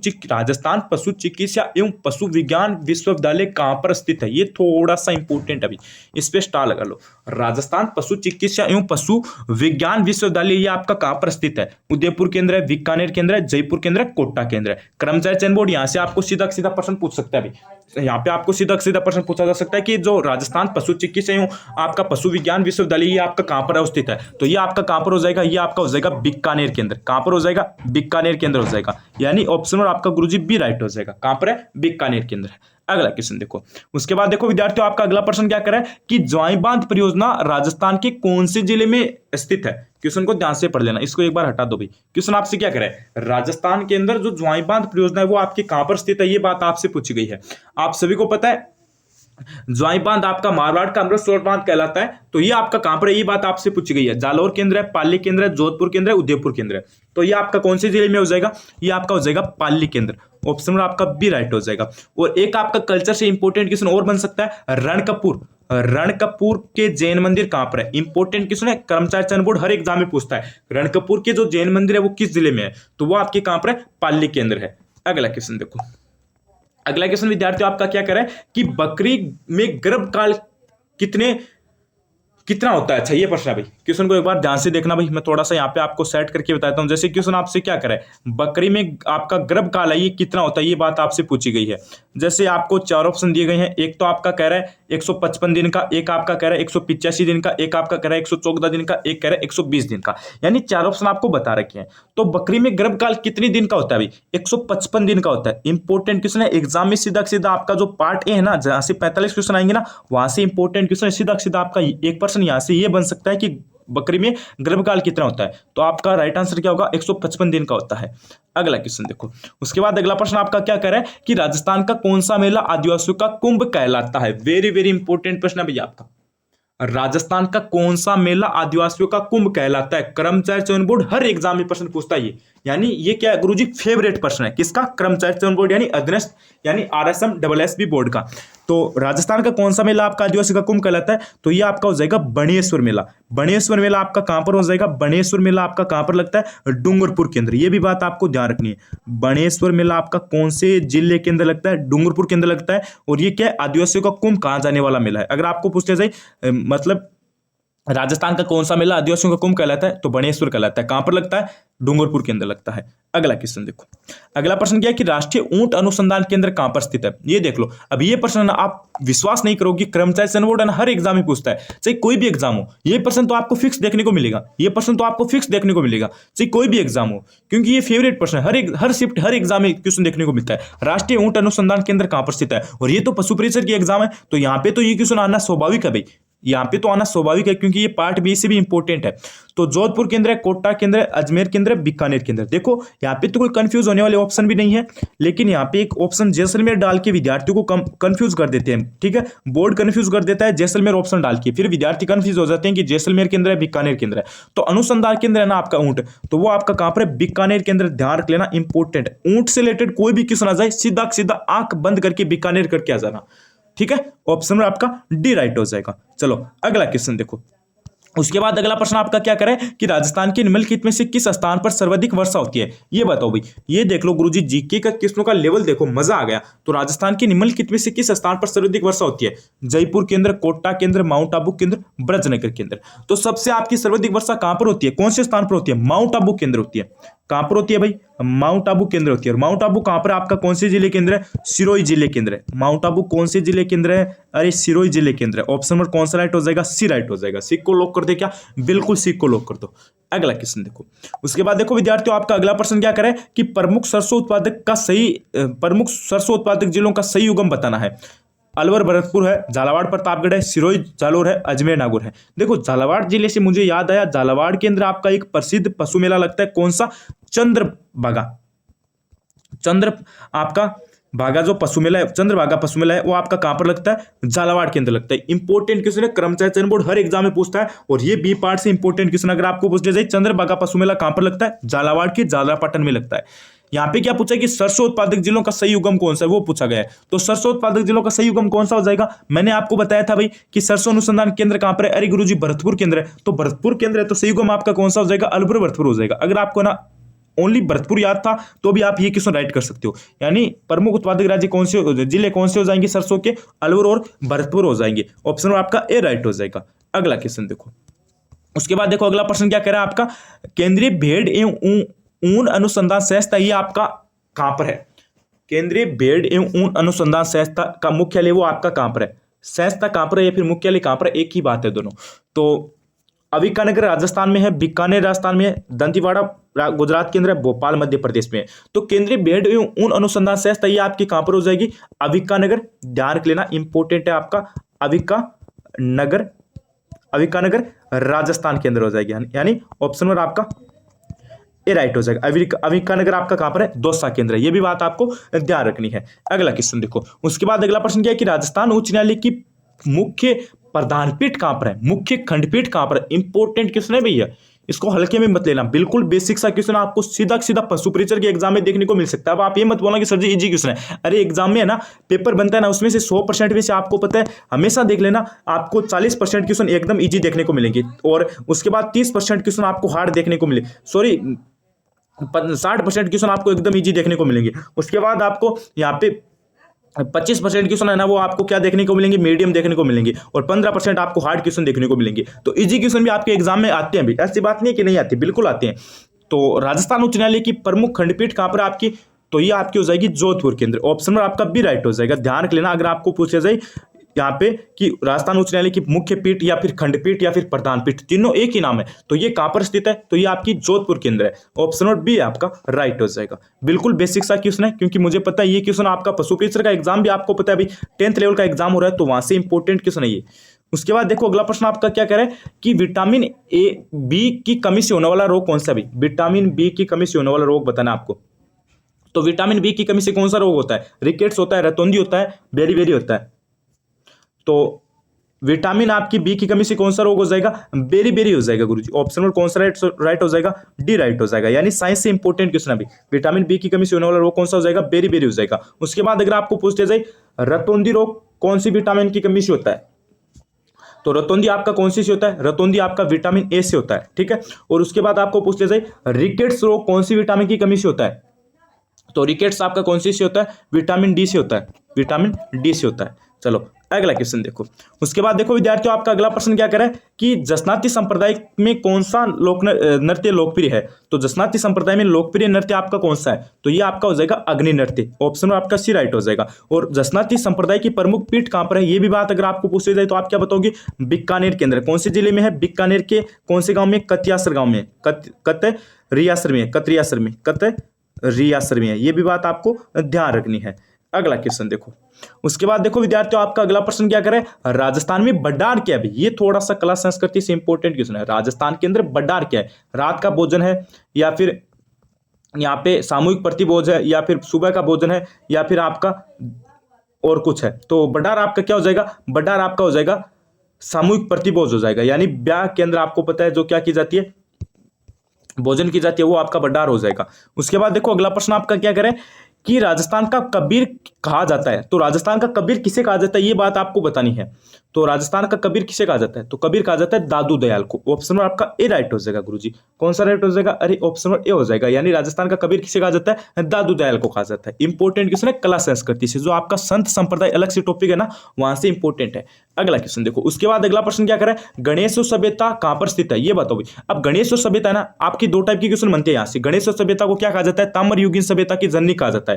चिकित्सा एवं पशु विज्ञान विश्वविद्यालय कहां पर स्थित है? ये थोड़ा सा इंपॉर्टेंट है अभी, इस पे स्टार लगा लो। राजस्थान पशु चिकित्सा एवं पशु विज्ञान विश्वविद्यालय ये आपका कहां पर स्थित है? उदयपुर के अंदर है, बीकानेर के अंदर है, जयपुर के अंदर है, कोटा के अंदर है। कर्मचारी चयन बोर्ड यहाँ से आपको सीधा सीधा प्रश्न पूछ सकता है अभी। यहाँ पे आपको सीधा सीधा प्रश्न पूछा जा सकता है कि जो राजस्थान पशु चिकित्सा एवं आपका पशु विज्ञान विश्वविद्यालय ये आपका कहां पर स्थित है? तो ये आपका कहां पर हो जाएगा? ये आपका हो जाएगा बीकानेर के अंदर। कहां पर हो जाएगा? बीकानेर के अंदर हो जाएगा। यानी ऑप्शन और आपका गुरुजी बी राइट हो जाएगा। कहां पर है? बीकानेर के अंदर है। अगला क्वेश्चन देखो, उसके बाद देखो विद्यार्थियों आपका अगला प्रश्न क्या करे कि ज्वाई बांध परियोजना राजस्थान के कौन से जिले में स्थित है? क्वेश्चन को ध्यान से पढ़ लेना, इसको एक बार हटा दो भाई। क्वेश्चन आपसे क्या करे, राजस्थान के अंदर जो ज्वाई बांध परियोजना है वो आपके कहां पर स्थित है? ये बात आपसे पूछी गई है। आप सभी को पता है ज्वाई बांध आपका मारवाड़ का अमृतसर बांध कहलाता है। तो ये आपका कहां पर है, ये बात आपसे पूछी गई है। जालौर केंद्र है, पाली केंद्र है, जोधपुर केंद्र है, उदयपुर केंद्र है। तो ये आपका कौन से जिले में हो जाएगा, ये आपका हो जाएगा पाली केंद्र। ऑप्शन नंबर आपका बी राइट हो जाएगा। और एक आपका कल्चर से इंपोर्टेंट क्वेश्चन और बन सकता है, रणकपुर। रणकपुर के जैन मंदिर कहां पर है, इंपोर्टेंट क्वेश्चन है, कर्मचारी चयन बोर्ड हर एग्जाम में पूछता है। रणकपुर के जो जैन मंदिर है वो किस जिले में है, तो वो आपके कहां पर है, पाली केंद्र है। अगला क्वेश्चन देखो, अगला क्वेश्चन विद्यार्थियों आपका क्या करें कि बकरी में गर्भकाल कितना होता है। अच्छा ये प्रश्न है भाई, क्वेश्चन को एक बार ध्यान से देखना भाई, मैं थोड़ा सा यहाँ पे आपको सेट करके बताता हूँ। जैसे क्वेश्चन आपसे क्या करे, बकरी में आपका गर्भकाल है ये कितना होता है, ये बात आपसे पूछी गई है। जैसे आपको 4 ऑप्शन दिए गए हैं, एक तो आपका कह रहा है 155 दिन का, एक आपका कह रहा है 185 दिन का, एक आपका कह रहा है 114 दिन का, एक कह रहा है 120 दिन का, यानी 4 ऑप्शन आपको बता रखे हैं। तो बकरी में गर्भकाल कितने दिन का होता है भाई, 155 दिन का होता है। इंपॉर्टेंट क्वेश्चन है, एग्जाम में सीधा सीधा आपका जो पार्ट ए है ना, जहां से 45 क्वेश्चन आएंगे ना, वहां से इंपॉर्टेंट क्वेश्चन सीधा सीधा आपका 1% यहां से ये बन सकता है कि बकरी में गर्भकाल कितना होता है। तो आपका राइट आंसर क्या होगा, 155 दिन का होता है। अगला क्वेश्चन देखो, उसके बाद अगला प्रश्न आपका क्या कह रहा है कि राजस्थान का कौन सा मेला आदिवासियों का कुंभ कहलाता है। वेरी वेरी इंपॉर्टेंट प्रश्न है भैया आपका, राजस्थान का कौन सा मेला आदिवासियों का कुंभ कहलाता है। कर्मचारी चयन बोर्ड हर एग्जाम में प्रश्न पूछता है ये, यानी ये क्या है गुरुजी, फेवरेट प्रश्न है किसका, कर्मचारी चयन बोर्ड यानी अधीनस्थ यानी RSM बी बोर्ड का। तो राजस्थान का कौन सा मेला आपका आदिवासी का कुंभ कहलाता है, तो ये आपका हो जाएगा बणेश्वर मेला। बणेश्वर मेला आपका कहां पर हो जाएगा, बणेश्वर मेला आपका कहां पर लगता है, डूंगरपुर के अंदर। ये भी बात आपको ध्यान रखनी है, बणेश्वर मेला आपका कौन से जिले के अंदर लगता है, डूंगरपुर के अंदर लगता है। और ये क्या है, आदिवासियों का कुंभ कहां जाने वाला मेला है। अगर आपको पूछ लिया जाए मतलब राजस्थान का कौन सा मेला आदिवासियों का कुंभ कहलाता है, तो बणेश्वर कहलाता है। कहां पर लगता है, डूंगरपुर के अंदर लगता है। अगला क्वेश्चन देखो, अगला प्रश्न क्या है कि राष्ट्रीय ऊंट अनुसंधान केंद्र कहां पर स्थित है। ये देख लो, अब ये प्रश्न ना आप विश्वास नहीं करोगे, कर्मचारी चयन बोर्ड हर एग्जाम में पूछता है, चाहे कोई भी एग्जाम हो। ये प्रश्न तो आपको फिक्स देखने को मिलेगा, ये प्रश्न तो आपको फिक्स देखने को मिलेगा, चाहे कोई भी एग्जाम हो, क्योंकि ये फेवरेट प्रश्न है। हर शिफ्ट हर एग्जाम में क्वेश्चन देखने को मिलता है, राष्ट्रीय ऊंट अनुसंधान केंद्र कहां पर स्थित है। और ये तो पशु परिचर की एग्जाम है, तो यहाँ पे तो ये क्वेश्चन आना स्वाभाविक है भाई, यहाँ पे तो आना स्वाभाविक है, क्योंकि ये पार्ट बी से भी इंपॉर्टेंट है। तो जोधपुर केंद्र है, कोटा केंद्र है, अजमेर केंद्र है, बीकानेर केंद्र। देखो यहाँ पे तो कोई कंफ्यूज होने वाले ऑप्शन भी नहीं है, लेकिन यहाँ पे एक ऑप्शन जैसलमेर डाल के विद्यार्थियों को कंफ्यूज कर देते हैं। ठीक है, बोर्ड कंफ्यूज कर देता है जैसलमेर ऑप्शन डाल के, फिर विद्यार्थी कंफ्यूज हो जाते हैं कि जैसलमेर केंद्र है, बीकानेर केंद्र है। तो अनुसंधान केंद्र है ना आपका ऊंट, तो वो आपका कहां पर है, बीकानेर केंद्र। ध्यान रख लेना, इंपॉर्टेंट है। ऊंट से रिलेटेड कोई भी क्वेश्चन आ जाए, सीधा सीधा आंख बंद करके बीकानेर करके आ जाना। ठीक है, ऑप्शन में आपका डी राइट हो जाएगा। चलो अगला क्वेश्चन देखो, उसके बाद अगला प्रश्न आपका क्या करे कि राजस्थान के निम्नलिखित में से किस स्थान पर सर्वाधिक वर्षा होती है। ये बताओ भाई, ये देख लो गुरुजी, जीके का क्वेश्चनों का लेवल देखो, मजा आ गया। तो राजस्थान के निम्नलिखित में से किस स्थान पर सर्वाधिक वर्षा होती है, जयपुर केंद्र, कोटा केंद्र, माउंट आबू केंद्र, ब्रजनगर केंद्र। तो सबसे आपकी सर्वाधिक वर्षा कहां पर होती है, कौन से स्थान पर होती है, माउंट आबू केंद्र होती है। कहां पर होती है भाई, माउंट आबू केंद्र होती है। और माउंट आबू कहां पर आपका कौन से जिले केंद्र है, सिरोही जिले केंद्र है। माउंट आबू कौन से जिले केंद्र है, अरे सिरोही जिले केंद्र है। ऑप्शन नंबर कौन सा राइट हो जाएगा, सी राइट हो जाएगा। सी को लॉक कर दे क्या, बिल्कुल सी को लॉक कर दो। अगला क्वेश्चन देखो, उसके बाद देखो विद्यार्थियों, आपका अगला प्रश्न क्या करे कि प्रमुख सरसों उत्पादक जिलों का सही उगम बताना है। अलवर भरतपुर है, झालावाड़ प्रतापगढ़ है, सिरोही जालोर है, अजमेर नागौर है। देखो झालावाड़ जिले से मुझे याद आया, झालावाड़ के अंदर आपका एक प्रसिद्ध पशु मेला लगता है, कौन सा, आपका भागा जो पशु मेला है, चंद्रभागा पशु मेला है, वो आपका कहां पर लगता है, झालावाड़ के अंदर लगता है। इंपॉर्टेंट क्वेश्चन है, कर्मचारी चयन बोर्ड हर एग्जाम में पूछता है, और ये बी पार्ट से इंपॉर्टेंट क्वेश्चन अगर आपको पूछ लिया जाए, चंद्रभागा पशु मेला कहां पर लगता है, झालावाड़ के झालरापाटन में लगता है। यहाँ पे क्या पूछा कि सरसों उत्पादक जिलों का सही उगम कौन सा है, वो पूछा गया है। तो सरसों उत्पादक जिलों का सही उगम कौन सा हो जाएगा, मैंने आपको बताया था भाई कि सरसों अनुसंधान केंद्र कहां पर है, अरे गुरुजी भरतपुर केंद्र है। तो भरतपुर केंद्र है, तो सही उगम आपका कौन सा हो जाएगा, अलवर भरतपुर हो जाएगा। अगर आपको ना ओनली भरतपुर याद था तो भी आप ये क्वेश्चन राइट कर सकते हो, यानी प्रमुख उत्पादक राज्य कौन से, जिले कौन से हो जाएंगे सरसों के, अलवर और भरतपुर हो जाएंगे। ऑप्शन आपका ए राइट हो जाएगा। अगला क्वेश्चन देखो, उसके बाद देखो अगला प्रश्न क्या कह रहा है आपका, केंद्रीय भेड़ एवं ऊन अनुसंधान संस्था, ये आपका कहां पर है, केंद्रीय भेड़ एवं ऊन अनुसंधान संस्था का मुख्यालय वो आपका कहां पर है, संस्था कहां पर है या फिर मुख्यालय कहां पर है, एक ही बात है दोनों। तो अविकानगर राजस्थान में है, बीकानेर राजस्थान में है, दंतेवाड़ा गुजरात के अंदर है, भोपाल मध्य प्रदेश में है। तो केंद्रीय भेड़ एवं ऊन अनुसंधान संस्था ये आपकी कहां पर हो जाएगी, अविकानगर। ध्यान रख लेना, इंपॉर्टेंट है आपका, अविकानगर राजस्थान के अंदर हो जाएगी, यानी ऑप्शन नंबर आपका ए राइट हो जाएगा। अविका नगर आपका कहां पर है, दौसा के अंदर है, ये भी बात आपको ध्यान रखनी है। अगला क्वेश्चन देखो, उसके बाद अगला प्रश्न क्या है कि राजस्थान उच्च न्यायालय की मुख्य प्रधान पीठ कहां पर है, मुख्य खंडपीठ कहां पर है। इंपॉर्टेंट क्वेश्चन है भैया, इसको हल्के में मत लेना, बिल्कुल बेसिक सा क्वेश्चन आपको सीधा सीधा पशु परिचर के एग्जाम में देखने को मिल सकता है। अब आप ये मत बोलना कि सर जी इजी क्वेश्चन है, अरे एग्जाम में है ना पेपर बनता है ना, उसमें से 100% में से आपको पता है, हमेशा देख लेना आपको 40% क्वेश्चन एकदम इजी देखने को मिलेंगे और उसके बाद 30% क्वेश्चन आपको हार्ड देखने को मिले, सॉरी 60% क्वेश्चन आपको एकदम इजी देखने को मिलेंगे। उसके बाद आपको यहाँ पे 25% क्वेश्चन है ना वो आपको क्या देखने को मिलेंगे, मीडियम देखने को मिलेंगे और 15% आपको हार्ड क्वेश्चन देखने को मिलेंगे। तो इजी क्वेश्चन भी आपके एग्जाम में आते हैं भी, ऐसी बात नहीं है कि नहीं आते, बिल्कुल आते हैं। तो राजस्थान उच्च न्यायालय की प्रमुख खंडपीठ कहां पर आपकी, तो ये आपकी हो जाएगी जोधपुर के अंदर। ऑप्शन में आपका भी राइट हो जाएगा। ध्यान रख लेना, अगर आपको पूछा जाए यहाँ पे कि राजस्थान उच्च न्यायालय की मुख्य पीठ या फिर खंडपीठ या फिर प्रधान पीठ, तीनों एक ही नाम है, तो ये कहां पर स्थित है, तो ये आपकी जोधपुर के अंदर है। ऑप्शन नंबर बी आपका राइट हो जाएगा। बिल्कुल बेसिक सा क्वेश्चन है, क्योंकि मुझे पता है ये क्वेश्चन आपका पशु परिचर का एग्जाम भी आपको पता है अभी 10th लेवल का एग्जाम हो रहा है, तो वहां से इंपॉर्टेंट क्वेश्चन है ये। उसके बाद देखो अगला प्रश्न आपका क्या कह रहा है कि विटामिन ए बी की कमी से होने वाला रोग कौन सा भी, विटामिन बी की कमी से होने वाला रोग बताना आपको। तो विटामिन बी की कमी से कौन सा रोग होता है, रिकेट्स होता है, रतौंधी होता है, बेरी होता है। तो विटामिन आपकी बी की कमी से कौन सा रोग हो जाएगा, बेरी हो जाएगा गुरुजी। ऑप्शन नंबर कौन सा राइट हो जाएगा, डी राइट हो जाएगा। यानी साइंस से इंपॉर्टेंट क्वेश्चन अभी, विटामिन बी की कमी से होने वाला रोग कौन सा हो जाएगा, बेरी हो जाएगा। उसके बाद अगर आपको पूछते जाए रतौंधी रोग कौन सी विटामिन की कमी से होता है, तो रतौंधी आपका कौन सी से होता है, रतौंधी आपका विटामिन ए से होता है, ठीक है। और उसके बाद आपको पूछते जाए रिकेट्स रोग कौन सी विटामिन की कमी से होता है, तो रिकेट्स आपका कौन सी से होता है, विटामिन डी से होता है, विटामिन डी से होता है। चलो अगला क्वेश्चन देखो। उसके बाद देखो विद्यार्थियों आपका अगला प्रश्न क्या करे कि जसनाती संप्रदाय में कौन सा नृत्य लोकप्रिय है, तो जसनाती संप्रदाय में लोकप्रिय नृत्य आपका कौन सा है, तो ये आपका हो जाएगा अग्नि नृत्य। ऑप्शन आपका सी राइट हो जाएगा। और जसनाती संप्रदाय की प्रमुख पीठ कहां पर है, ये भी बात अगर आपको पूछी जाए तो आप क्या बताओगे, बीकानेर के अंदर। कौन से जिले में है, बीकानेर के कौन से गांव में, कतियासर गांव में, कतरियासर में, कतरियासर में है, ये भी बात आपको ध्यान रखनी है। अगला क्वेश्चन देखो। उसके बाद देखो विद्यार्थियों आपका अगला प्रश्न क्या करे, राजस्थान में बड्डार क्या है, ये थोड़ा सा कला संस्कृति से इंपॉर्टेंट क्वेश्चन है। राजस्थान के अंदर बड्डार क्या है, रात का भोजन है या फिर यहाँ पे सामूहिक प्रतिभोज है या फिर सुबह का भोजन है या फिर आपका और कुछ है। तो बड्डार आपका क्या हो जाएगा, बड्डार आपका हो जाएगा सामूहिक प्रतिभोज हो जाएगा। यानी ब्याह के अंदर आपको पता है जो क्या की जाती है, भोजन की जाती है, वो आपका बड्डार हो जाएगा। उसके बाद देखो अगला प्रश्न आपका क्या करें कि राजस्थान का कबीर कहा जाता है, तो राजस्थान का कबीर किसे कहा जाता है, ये बात आपको बतानी है। तो राजस्थान का कबीर किसे कहा जाता है, तो कबीर कहा जाता है दादू दयाल को। ऑप्शन नंबर आपका ए राइट हो जाएगा गुरुजी। कौन सा राइट हो जाएगा, अरे ऑप्शन नंबर ए हो जाएगा। यानी राजस्थान का कबीर किसे कहा जाता है, दादू दयाल को कहा जाता है। इंपॉर्टेंट क्वेश्चन है कला संस्कृति से, जो आपका संत संप्रदाय अलग से टॉपिक है ना, वहां से इंपॉर्टेंट है। अगला क्वेश्चन देखो। उसके बाद अगला प्रश्न क्या करे, गणेश सभ्यता कहां पर स्थित है, ये बताओ भाई। अब गणेश सभ्यता है ना, आपकी दो टाइप की क्वेश्चन बनते हैं यहाँ से। गणेश सभ्यता को क्या कहा जाता है, ताम्रयुगीन सभ्यता की जननी कहा जाता है।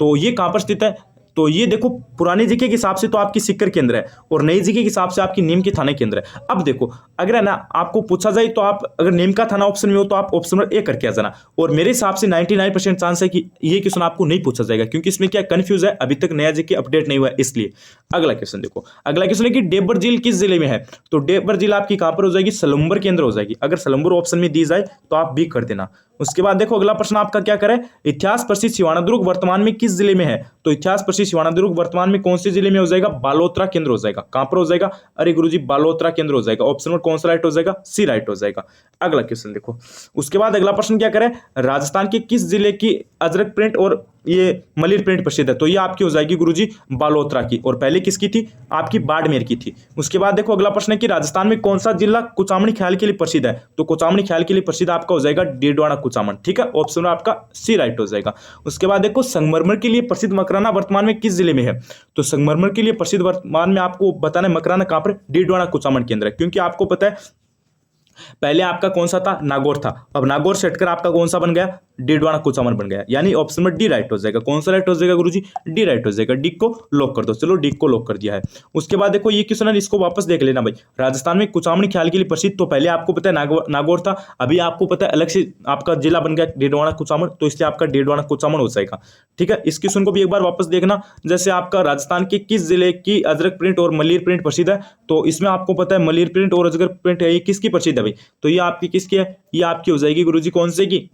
तो ये कहां पर स्थित है, तो ये देखो पुरानी जीके के हिसाब से तो आपकी सिक्कर के अंदर है और नई जीके के हिसाब से आपकी नीम के थाने के अंदर है। अब देखो अगर है ना आपको पूछा जाए तो आप अगर नीम का थाना ऑप्शन में हो तो आप ऑप्शन नंबर ए करके आ जाना। और मेरे हिसाब से 99% चांस है कि ये क्वेश्चन आपको नहीं पूछा जाएगा, क्योंकि इसमें क्या कंफ्यूज है, अभी तक नया जीके अपडेट नहीं हुआ है इसलिए। अगला क्वेश्चन देखो। अगला क्वेश्चन है कि डेबर झील किस जिले में है, तो डेबर झील आपकी कहां पर हो जाएगी, सलम्बर के अंदर हो जाएगी। अगर सलम्बर ऑप्शन में दी जाए तो आप बी कर देना। उसके बाद देखो अगला प्रश्न आपका क्या करे, इतिहास प्रसिद्ध सिवानादुर्ग वर्तमान में किस जिले में है, तो इतिहास प्रसिद्ध सिवानादुर्ग वर्तमान में कौन से जिले में हो जाएगा, बालोतरा केंद्र हो जाएगा। कहां पर हो जाएगा, अरे गुरुजी बालोतरा केंद्र हो जाएगा। ऑप्शन नंबर कौन सा राइट हो जाएगा, सी राइट हो जाएगा। अगला क्वेश्चन देखो। उसके बाद अगला प्रश्न क्या करे, राजस्थान के किस जिले की अजरक प्रिंट और ये मलिर प्रिंट प्रसिद्ध है, तो ये आपकी हो जाएगी गुरुजी बालोतरा की, और पहले किसकी थी, आपकी बाड़मेर की थी। उसके बाद देखो अगला प्रश्न है कि राजस्थान में कौन सा जिला कुचामणी ख्याल के लिए प्रसिद्ध है, तो कुचामणी ख्याल के लिए प्रसिद्ध आपका हो जाएगा डीडवाना कुचामन, ठीक है। ऑप्शन आपका सी राइट हो जाएगा। उसके बाद देखो संगमरमर के लिए प्रसिद्ध मकराना वर्तमान में किस जिले में है, तो संगमरमर के लिए प्रसिद्ध वर्तमान में आपको बताना है मकराना कहां पर, डीडवाना कुचामन के अंदर है। क्योंकि आपको पता है पहले आपका कौन सा था, नागौर था, अब नागौर से हटकर आपका कौन सा बन गया, डीडवाना कुचामन बन गया। यानी ऑप्शन में डी राइट हो जाएगा। कौन सा राइट हो जाएगा गुरुजी, डी राइट हो जाएगा। डी को लॉक कर दो। चलो डी को लॉक कर दिया है। उसके बाद देखो ये क्वेश्चन है, इसको वापस देख लेना भाई। राजस्थान में कुचामणी ख्याल के लिए प्रसिद्ध, तो पहले आपको पता है नागौर था, अभी आपको पता है अलग से आपका जिला बन गया डीडवाना कुचामन, तो इसलिए आपका डीडवाना कुचामन हो जाएगा, ठीक है। इस क्वेश्चन को भी एक बार वापस देखना। जैसे आपका राजस्थान के किस जिले की अजरक प्रिंट और मलिर प्रिंट प्रसिद्ध है, तो इसमें आपको पता है मलिर प्रिंट और अजरक प्रिंट है, ये किसकी प्रसिद्ध है भाई, तो ये आपकी किसकी है, ये आपकी हो जाएगी गुरुजी कौन से की,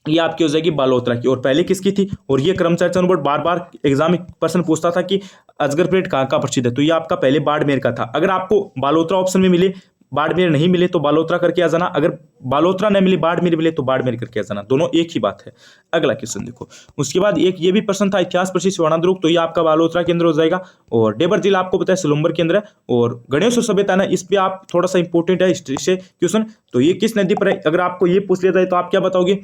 ये आपकी हो जाएगी बालोत्रा की, और पहले किसकी थी, और ये कर्मचारी चयन बोर्ड बार बार एग्जाम में पर्सन पूछता था कि अजगर परेड कहाँ का प्रसिद्ध है, तो ये आपका पहले बाड़मेर का था। अगर आपको बालोत्रा ऑप्शन में मिले, बाड़मेर नहीं मिले तो बालोत्रा करके आ जाना, अगर बालोत्रा नहीं मिले बाड़मेर मिले तो बाड़मेर करके आ जाना, दोनों एक ही बात है। अगला क्वेश्चन देखो, उसके बाद एक ये भी प्रश्न था इतिहास प्रसिद्ध स्वर्णद्रुग, तो ये आपका बालोत्रा के अंदर हो जाएगा, और डेबर जिला आपको पता है सिलुम्बर के अंदर है, और गणेश सभ्यता ना इस पे आप थोड़ा सा इंपॉर्टेंट है हिस्ट्री से क्वेश्चन, तो ये किस नदी पर है, अगर आपको ये पूछ लिया जाए तो आप क्या बताओगे,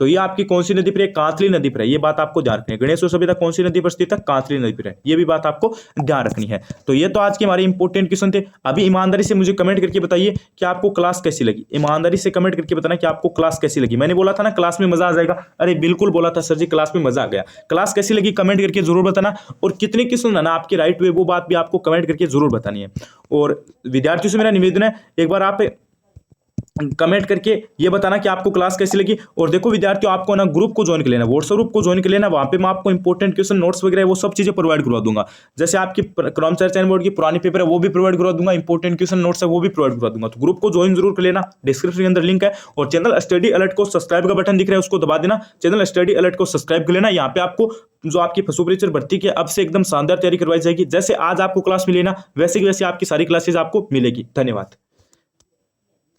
तो ये आपकी कौन सी नदी पर है, कांतली नदी पर है, ये बात आपको ध्यान रखनी है। गणेश सभ्यता कौन सी नदी पर स्थित है, कांतली नदी पर है, ये भी बात आपको ध्यान रखनी है। तो ये तो आज के हमारे इंपॉर्टेंट क्वेश्चन थे। अभी ईमानदारी से मुझे कमेंट करके बताइए कि आपको क्लास कैसी लगी, ईमानदारी से कमेंट करके बताना कि आपको क्लास कैसी लगी। मैंने बोला था ना क्लास में मजा आ जाएगा, अरे बिल्कुल बोला था सर जी, क्लास में मजा आ गया। क्लास कैसी लगी कमेंट करके जरूर बताना, और कितने क्वेश्चन है ना आपके राइट हुए वो बात भी आपको कमेंट करके जरूर बतानी है। और विद्यार्थियों से मेरा निवेदन है, एक बार आप कमेंट करके ये बताना कि आपको क्लास कैसी लगी। और देखो विद्यार्थियों, आपको ना ग्रुप को ज्वाइन कर लेना, व्हाट्सएप ग्रुप को ज्वाइन कर लेना, वहाँ पे मैं आपको इंपॉर्टेंट क्वेश्चन नोट्स वगैरह वो सब चीजें प्रोवाइड करवा दूंगा। जैसे आपकी कर्मचारी चयन बोर्ड की पुरानी पेपर है वो भी प्रोवाइड करवा दूंगा, इंपॉर्टेंट क्वेश्चन नोट्स है वो भी प्रोवाइड करवा दूंगा। तो ग्रुप को ज्वाइन जरूर कर लेना, डिस्क्रिप्शन के अंदर लिंक है। और चैनल स्टडी अलर्ट को सब्सक्राइब का बटन दिख रहा है उसको दबा देना, चैनल स्टडी अलर्ट को सब्सक्राइब कर लेना। यहाँ पे आपको जो आपकी पशु परीक्षक भर्ती की अब से एकदम शानदार तैयारी करवाई जाएगी। जैसे आज आपको क्लास मिली ना, वैसे की वैसे आपकी सारी क्लासेज आपको मिलेगी। धन्यवाद।